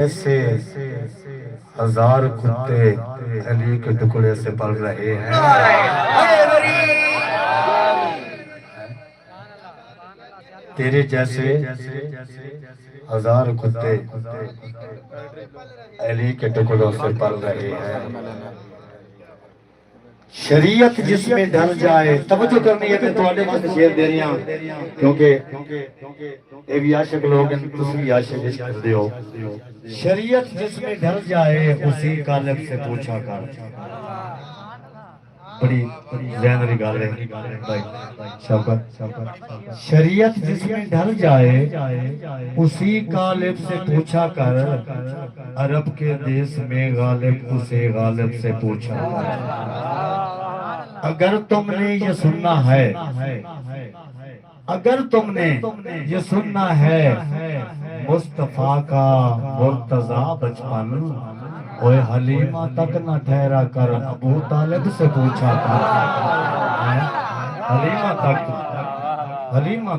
ایسے ہزار کتے علی کے ٹکڑے سے پل رہے ہیں. تیرے جیسے ہزار کتے علی کے ٹکڑوں سے پل رہے ہیں. شریعت جس میں ڈھل جائے. توجہ کرنی ہے کہ تواڈے واسطے شعر دے رہی ہاں کیونکہ اے بھی عاشق لوگ ہیں تسی بھی عاشق عشق کردے ہو. شریعت جس میں ڈھل جائے اسی قالب سے پوچھا کر. بڑی ذہن والی گل ہے بھائی شوکت. شریعت جس میں ڈھل جائے اسی قالب سے پوچھا کر. عرب کے دیس میں غالب اسے غالب سے پوچھا کر. اگر تم نے یہ سننا ہے اگر تم نے یہ سننا ہے مصطفیٰ کا مرتضیٰ بچپن اوے حلیمہ تک نہ ٹھہرا کر ابو طالب سے پوچھا کر. حلیمہ تک حلیمہ